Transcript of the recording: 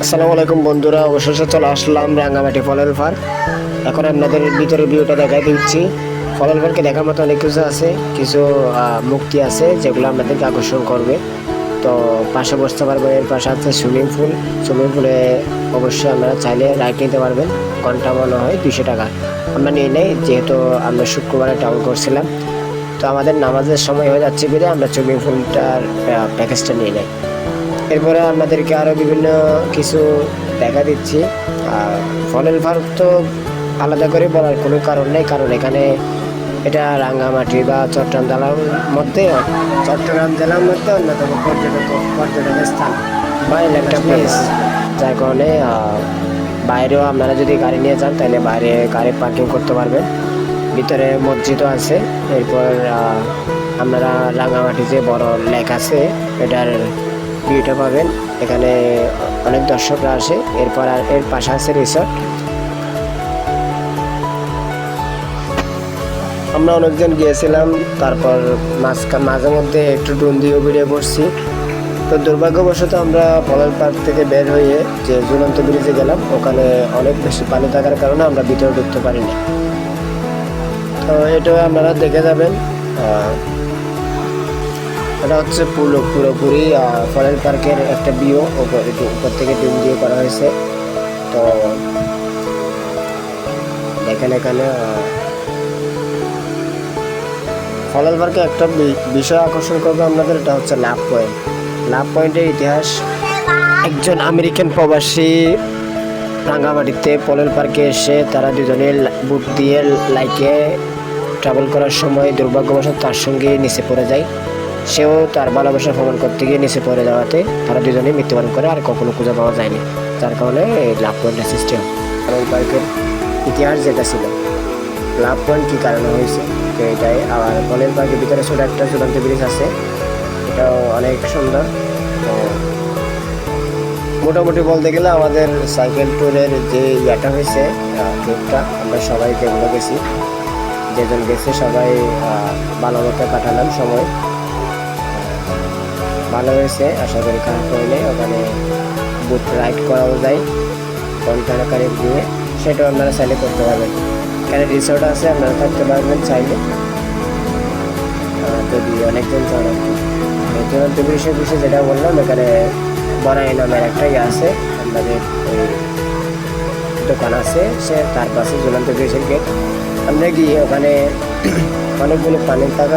আসসালামু আলাইকুম বন্ধুরা, অবশেষে চলে আসলাম রাঙ্গামাটি ফলের পার্ক। এখন আপনাদের ভিতরে ভিউটা দেখাই দিচ্ছি। ফলের পার্কে দেখার মতো অনেক কিছু আছে, কিছু মুক্তি আছে যেগুলো আপনাদেরকে আকর্ষণ করবে। তো পাশে বসতে পারবেন, এর পাশে আছে সুইমিং পুলে অবশ্যই আপনারা চাইলে রাইড নিতে পারবেন। ঘন্টা মনে হয় 200 টাকা। আমরা নিয়ে নেই, যেহেতু আমরা শুক্রবারে ট্রাভেল করছিলাম, তো আমাদের নামাজের সময় হয়ে যাচ্ছে বলে আমরা সুইমিং পুলটার প্যাকেজটা নিয়ে নেই। এরপরে আপনাদেরকে আরও বিভিন্ন কিছু দেখা দিচ্ছি। আর ফলের পার্ক তো আলাদা করে বলার কোনো কারণ নেই, কারণ এখানে এটা রাঙ্গামাটি বা চট্টগ্রাম জেলার মধ্যে অন্যতম পর্যটনের স্থান বা একটা প্লেস, যার কারণে বাইরেও আপনারা যদি গাড়ি নিয়ে যান তাহলে বাইরে গাড়ি পার্কিং করতে পারবেন। ভিতরে মসজিদও আছে। এরপর আপনারা রাঙ্গামাটি যে বড় লেক আছে এটার ভিউটা পাবেন। এখানে অনেক দর্শকরা আসে। এরপর এর পাশে আছে রিসর্ট। আমরা অনেকজন গিয়েছিলাম, তারপর মাঝে মধ্যে একটু ড্রোন দিয়েও বেরিয়ে পড়ছি। তো দুর্ভাগ্যবশত আমরা ফলের পার্ক থেকে বের হয়ে যে ঝুলন্ত ব্রিজে গেলাম, ওখানে অনেক বেশি পানি থাকার কারণে আমরা ভিতরে ঢুকতে পারিনি। তো এটা আপনারা দেখে যাবেন। এটা হচ্ছে পুরোপুরি ফলের পার্কের একটা ভিউ, উপর থেকে ডিম দিয়ে করা হয়েছে। তো দেখেন এখানে ফলের পার্কে একটা বিষয় আকর্ষণ করবে আপনাদের, এটা হচ্ছে লাভ পয়েন্টের ইতিহাস। একজন আমেরিকান প্রবাসী রাঙ্গামাটিতে ফলের পার্কে এসে তারা দুজনে বুট দিয়ে লাইকে ট্রাভেল করার সময় দুর্ভাগ্যবশত তার সঙ্গে নিচে পড়ে যায়। সেও তার ভালোবাসা ভ্রমণ করতে গিয়ে নিচে পড়ে যাওয়াতে তারা দুজনেই মৃত্যুবরণ করে, আর কখনো খুঁজে পাওয়া যায়নি। যার কারণে এই লাভ পয়েন্টের সিস্টেম। ফলের পার্কের ইতিহাস যেটা ছিল, লাভ পয়েন্ট কী কারণে হয়েছে তো এটাই। আর ফলের পার্কের ভিতরে ছোটো একটা ঝুলন্ত ব্রিজ আছে, এটাও অনেক সুন্দর। তো মোটামুটি বলতে গেলে আমাদের সাইকেল ট্যুরের যে ইয়েটা হয়েছে, ট্যুরটা আমরা সবাই যেগুলো গেছি, যেজন গেছে সবাই ভালো মতো কাটালাম সময়। ভালো হয়েছে, আশা করি খারাপ হইলে ওখানে বুট রাইড করাও যায় ঘন্টাকারে দিয়ে, সেটাও আপনারা চাইলে করতে পারবেন। এখানে রিসোর্ট আছে, আপনারা থাকতে পারবেন চাইলে যদি অনেকজন চান আর কি। ঝুলন্ত ব্রিজের বিষয়ে যেটা বললাম, এখানে বনাই নামের একটা ইয়ে আছে, আমাদের ওই দোকান আছে, সে তার পাশে ঝুলন্ত ব্রিজের গেট। আমরা গিয়ে ওখানে অনেকগুলো পানি থাকার